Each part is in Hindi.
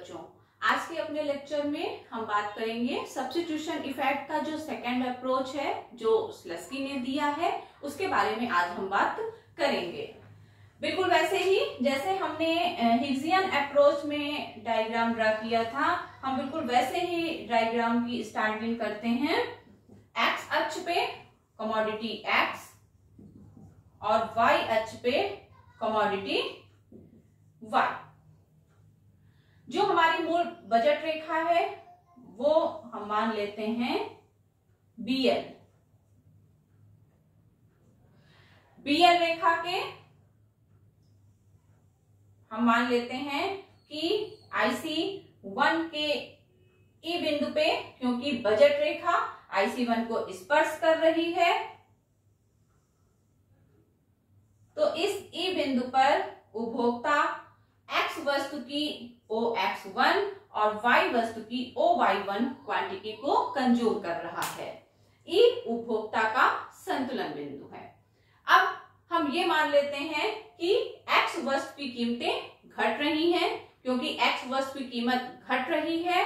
बच्चों, आज के अपने लेक्चर में हम बात करेंगे सब्स्टिट्यूशन इफेक्ट का जो सेकंड अप्रोच है जो स्लस्की ने दिया है उसके बारे में आज हम बात करेंगे। बिल्कुल वैसे ही जैसे हमने हिग्जियन अप्रोच में डायग्राम ड्रा किया था, हम बिल्कुल वैसे ही डायग्राम की स्टार्टिंग करते हैं। एक्स अक्ष पे कमोडिटी एक्स और वाई अक्ष पे कमोडिटी वाई। जो हमारी मूल बजट रेखा है वो हम मान लेते हैं बीएल। बीएल रेखा के हम मान लेते हैं कि IC1 के ई बिंदु पे, क्योंकि बजट रेखा IC1 को स्पर्श कर रही है, तो इस ई बिंदु पर उपभोक्ता x वस्तु की OX1 और y वस्तु की OY1 क्वांटिटी को कंज्यूम कर रहा है। ई उपभोक्ता का संतुलन बिंदु है। अब हम ये मान लेते हैं कि x वस्तु की कीमतें घट रही हैं, क्योंकि x वस्तु की कीमत घट रही है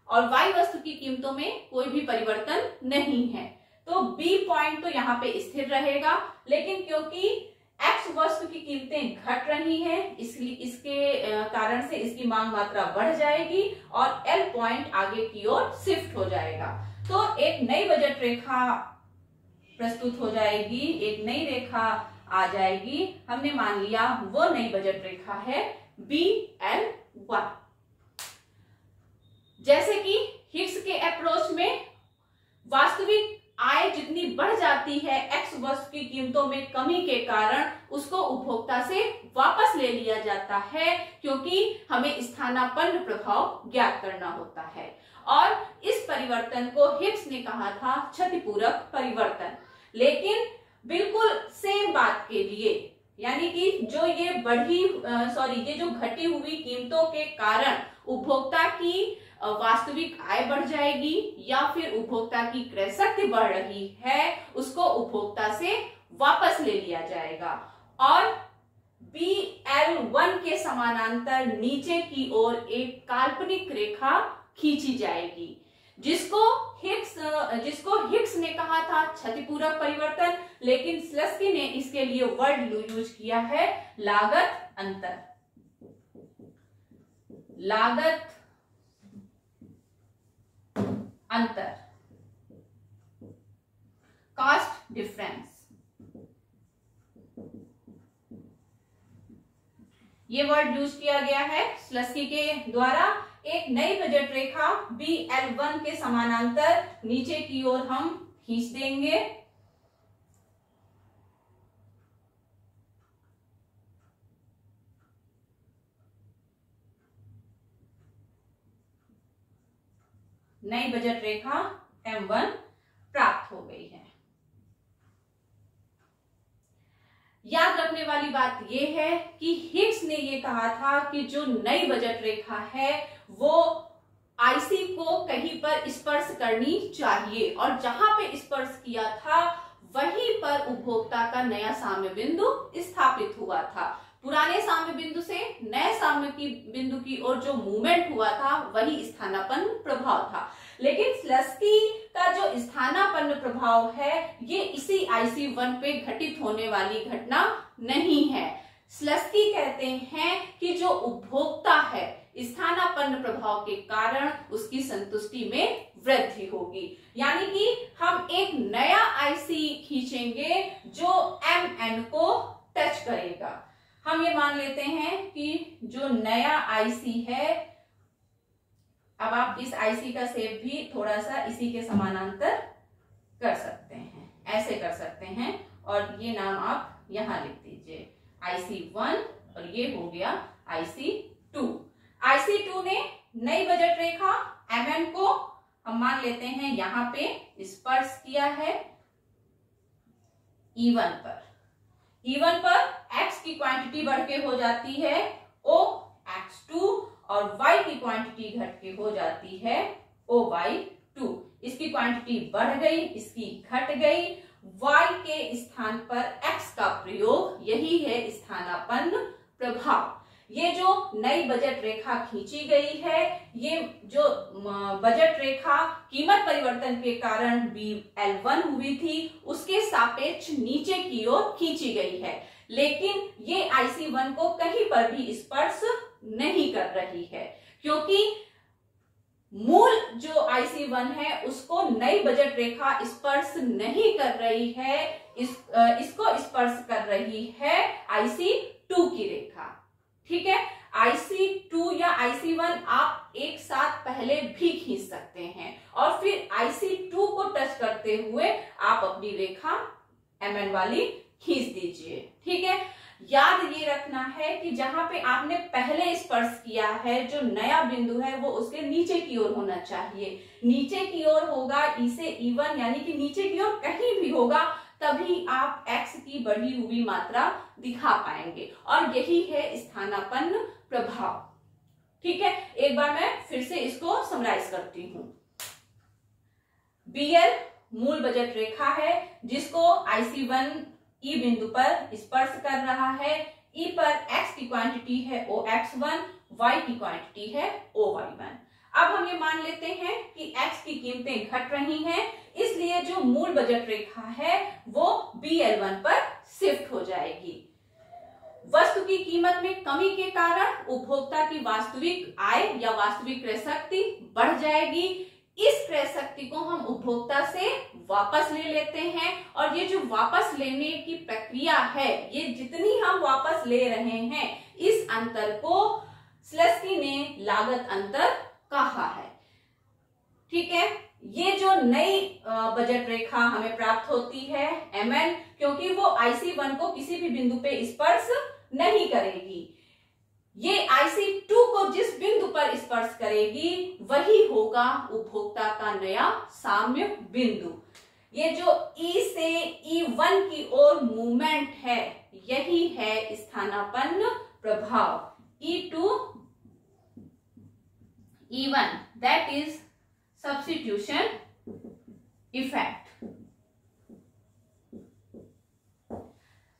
और y वस्तु की कीमतों में कोई भी परिवर्तन नहीं है, तो B पॉइंट तो यहाँ पे स्थिर रहेगा। लेकिन क्योंकि x वस्तु की कीमतें घट रही हैं, इसलिए इसके कारण से इसकी मांग मात्रा बढ़ जाएगी और L पॉइंट आगे की ओर शिफ्ट हो जाएगा। तो एक नई बजट रेखा प्रस्तुत हो जाएगी, एक नई रेखा आ जाएगी। हमने मान लिया वो नई बजट रेखा है BL1। जैसे कि हिग्स के अप्रोच में वास्तविक आय जितनी बढ़ जाती है एक्स वस्तु की कीमतों में कमी के कारण, उसको उपभोक्ता से वापस ले लिया जाता है, क्योंकि हमें स्थानापन्न प्रभाव ज्ञात करना होता है। और इस परिवर्तन को हिग्स ने कहा था क्षतिपूरक परिवर्तन। लेकिन बिल्कुल सेम बात के लिए, यानी कि जो ये ये जो घटी हुई कीमतों के कारण उपभोक्ता की वास्तविक आय बढ़ जाएगी या फिर उपभोक्ता की क्रय शक्ति बढ़ रही है, उसको उपभोक्ता से वापस ले लिया जाएगा और BL1 के समानांतर नीचे की ओर एक काल्पनिक रेखा खींची जाएगी, जिसको हिग्स ने कहा था क्षतिपूरक परिवर्तन, लेकिन स्लस्की ने इसके लिए वर्ड यूज किया है लागत अंतर। लागत अंतर, कॉस्ट डिफरेंस, ये वर्ड यूज किया गया है स्लस्की के द्वारा। एक नई बजट रेखा BL1 के समानांतर नीचे की ओर हम खींच देंगे। नई बजट रेखा M1 प्राप्त हो गई है। याद रखने वाली बात यह है कि हिग्स ने यह कहा था कि जो नई बजट रेखा है वो IC को कहीं पर स्पर्श करनी चाहिए, और जहां पे स्पर्श किया था वहीं पर उपभोक्ता का नया साम्य बिंदु स्थापित हुआ था। पुराने साम्य बिंदु से नए साम्य की बिंदु की ओर जो मूवमेंट हुआ था वही स्थानापन्न प्रभाव था। लेकिन स्लस्की का जो स्थानापन्न प्रभाव है ये इसी IC1 पे घटित होने वाली घटना नहीं है। स्लस्की कहते हैं कि जो उपभोक्ता है स्थानापन्न प्रभाव के कारण उसकी संतुष्टि में वृद्धि होगी, यानी कि हम एक नया IC खींचेंगे जो MN को टच करेगा। हम ये मान लेते हैं कि जो नया IC है, अब आप इस IC का शेप भी थोड़ा सा इसी के समानांतर कर सकते हैं, ऐसे कर सकते हैं, और ये नाम आप यहां लिख दीजिए IC1 और ये हो गया IC2। IC2 ने नई बजट रेखा MN को हम मान लेते हैं यहां पे स्पर्श किया है E1 पर। E1 पर X की क्वांटिटी बढ़ के हो जाती है OX2 और Y की क्वांटिटी घट के हो जाती है OY2। इसकी क्वांटिटी बढ़ गई, इसकी घट गई। Y के स्थान पर X का प्रयोग, यही है स्थानापन्न प्रभाव। ये जो नई बजट रेखा खींची गई है, ये जो बजट रेखा कीमत परिवर्तन के कारण BL1 हुई थी, उसके सापेक्ष नीचे की ओर खींची गई है, लेकिन ये IC1 को कहीं पर भी स्पर्श नहीं कर रही है, क्योंकि मूल जो IC1 है उसको नई बजट रेखा स्पर्श नहीं कर रही है, इसको स्पर्श कर रही है IC2 की रेखा। ठीक है, IC2 या IC1 आप एक साथ पहले भी खींच सकते हैं और फिर IC2 को टच करते हुए आप अपनी रेखा MN वाली खींच दीजिए। ठीक है, याद ये रखना है कि जहां पे आपने पहले स्पर्श किया है, जो नया बिंदु है वो उसके नीचे की ओर होना चाहिए। नीचे की ओर होगा E से E1, यानी कि नीचे की ओर कहीं भी होगा, तभी आप x की बढ़ी हुई मात्रा दिखा पाएंगे, और यही है स्थानापन्न प्रभाव। ठीक है, एक बार मैं फिर से इसको समराइज करती हूं। BL मूल बजट रेखा है जिसको IC1 E बिंदु पर स्पर्श कर रहा है। E पर x की क्वांटिटी है OX1, y की क्वांटिटी है OY1। अब हम ये मान लेते हैं कि x की कीमतें घट रही हैं, इसलिए जो मूल बजट रेखा है वो BL1 पर शिफ्ट हो जाएगी। वस्तु की कीमत में कमी के कारण उपभोक्ता की वास्तविक आय या वास्तविक क्रय शक्ति बढ़ जाएगी। इस क्रय शक्ति को हम उपभोक्ता से वापस ले लेते हैं, और ये जो वापस लेने की प्रक्रिया है, ये जितनी हम वापस ले रहे हैं, इस अंतर को स्लेस्की ने लागत अंतर कहा है। ठीक है, ये जो नई बजट रेखा हमें प्राप्त होती है MN, क्योंकि वो IC1 को किसी भी बिंदु पे स्पर्श नहीं करेगी, ये IC2 को जिस बिंदु पर स्पर्श करेगी वही होगा उपभोक्ता का नया साम्य बिंदु। ये जो E से E1 की ओर मूवमेंट है, यही है स्थानापन्न प्रभाव। E to E1, that is substitution effect।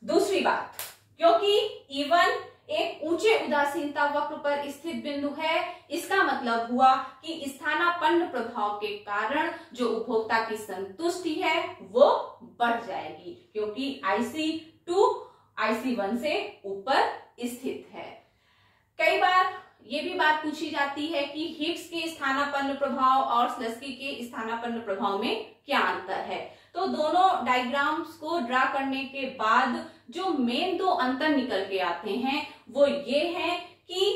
दूसरी बात, क्योंकि E1 एक ऊंचे उदासीनता वक्र पर स्थित बिंदु है, इसका मतलब हुआ कि स्थानापन्न प्रभाव के कारण जो उपभोक्ता की संतुष्टि है वो बढ़ जाएगी, क्योंकि IC2 IC1 से ऊपर स्थित है। कई बार ये भी बात पूछी जाती है कि हिग्स के स्थानापन्न प्रभाव और स्लेस्की के स्थानापन्न प्रभाव में क्या अंतर है। तो दोनों डायग्राम्स को ड्रा करने के बाद जो मेन दो अंतर निकल के आते हैं वो ये है कि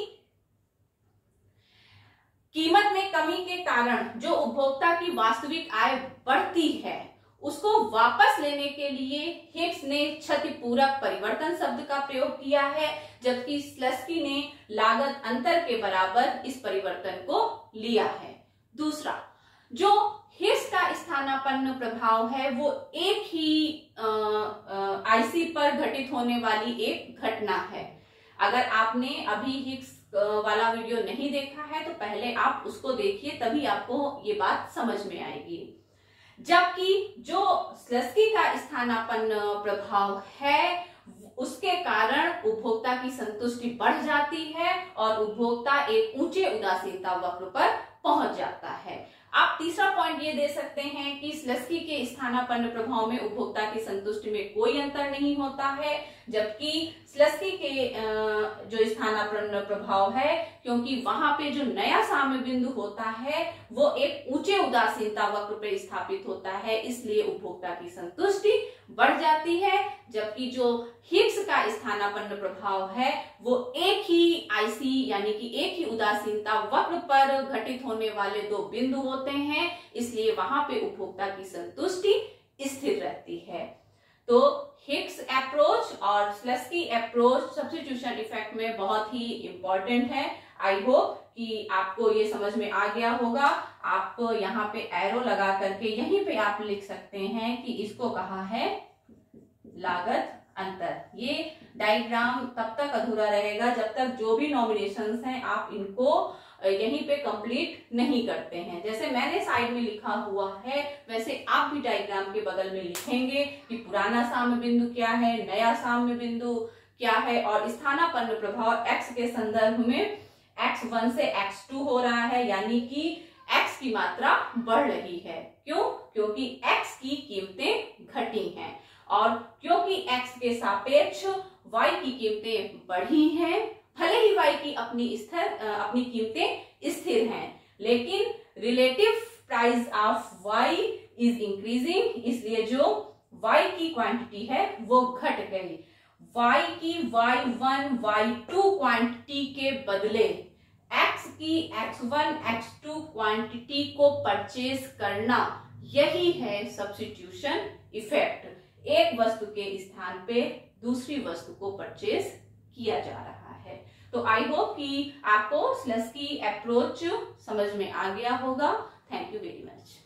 कीमत में कमी के कारण जो उपभोक्ता की वास्तविक आय बढ़ती है, उसको वापस लेने के लिए हिग्स ने क्षतिपूरक परिवर्तन शब्द का प्रयोग किया है, जबकि स्लेस्की ने लागत अंतर के बराबर इस परिवर्तन को लिया है। दूसरा, जो हिग्स का स्थानापन्न प्रभाव है वो एक ही IC पर घटित होने वाली एक घटना है। अगर आपने अभी हिग्स वाला वीडियो नहीं देखा है तो पहले आप उसको देखिए, तभी आपको ये बात समझ में आएगी। जबकि जो स्लेस्की का स्थानापन्न प्रभाव है उसके कारण उपभोक्ता की संतुष्टि बढ़ जाती है और उपभोक्ता एक ऊंचे उदासीनता वक्र पर पहुंच जाता है। आप तीसरा पॉइंट ये दे सकते हैं कि स्लेस्की के स्थानापन्न प्रभाव में उपभोक्ता की संतुष्टि में कोई अंतर नहीं होता है, जबकि स्लेस्की के जो स्थानापन्न प्रभाव है, क्योंकि वहां पे जो नया साम्य बिंदु होता है वो एक ऊंचे उदासीनता वक्र पे स्थापित होता है, इसलिए उपभोक्ता की संतुष्टि बढ़ जाती है। जबकि जो हिग्स का स्थानापन्न प्रभाव है वो एक ही IC यानी कि एक ही उदासीनता वक्र पर घटित होने वाले दो बिंदु होते हैं, इसलिए वहां पे उपभोक्ता की संतुष्टि स्थिर रहती है। तो हिग्स अप्रोच और स्लेस्की अप्रोच सब्स्टिट्यूशन इफेक्ट में बहुत ही इंपॉर्टेंट है। आई होप कि आपको ये समझ में आ गया होगा। आप यहाँ पे एरो लगा करके यहीं पे आप लिख सकते हैं कि इसको कहा है लागत अंतर। ये डायग्राम तब तक अधूरा रहेगा जब तक जो भी नॉमिनेशंस हैं आप इनको यहीं पे कंप्लीट नहीं करते हैं। जैसे मैंने साइड में लिखा हुआ है वैसे आप भी डायग्राम के बगल में लिखेंगे कि पुराना साम्य बिंदु क्या है, नया साम्य बिंदु क्या है, और स्थानापन्न प्रभाव x के संदर्भ में x1 से x2 हो रहा है, यानी कि x की मात्रा बढ़ रही है। क्यों? क्योंकि x की कीमतें घटी हैं, और क्योंकि x के सापेक्ष y की कीमतें बढ़ी हैं। भले ही y की अपनी कीमतें स्थिर हैं, लेकिन relative price of y is increasing, इसलिए जो y की क्वांटिटी है वो घट गई। y की y1 y2 क्वांटिटी के बदले x की x1 x2 क्वांटिटी को परचेज करना, यही है सब्स्टिट्यूशन इफेक्ट। एक वस्तु के स्थान पे दूसरी वस्तु को परचेज किया जा रहा है। तो आई होप कि आपको स्लश की अप्रोच समझ में आ गया होगा। Thank you very much.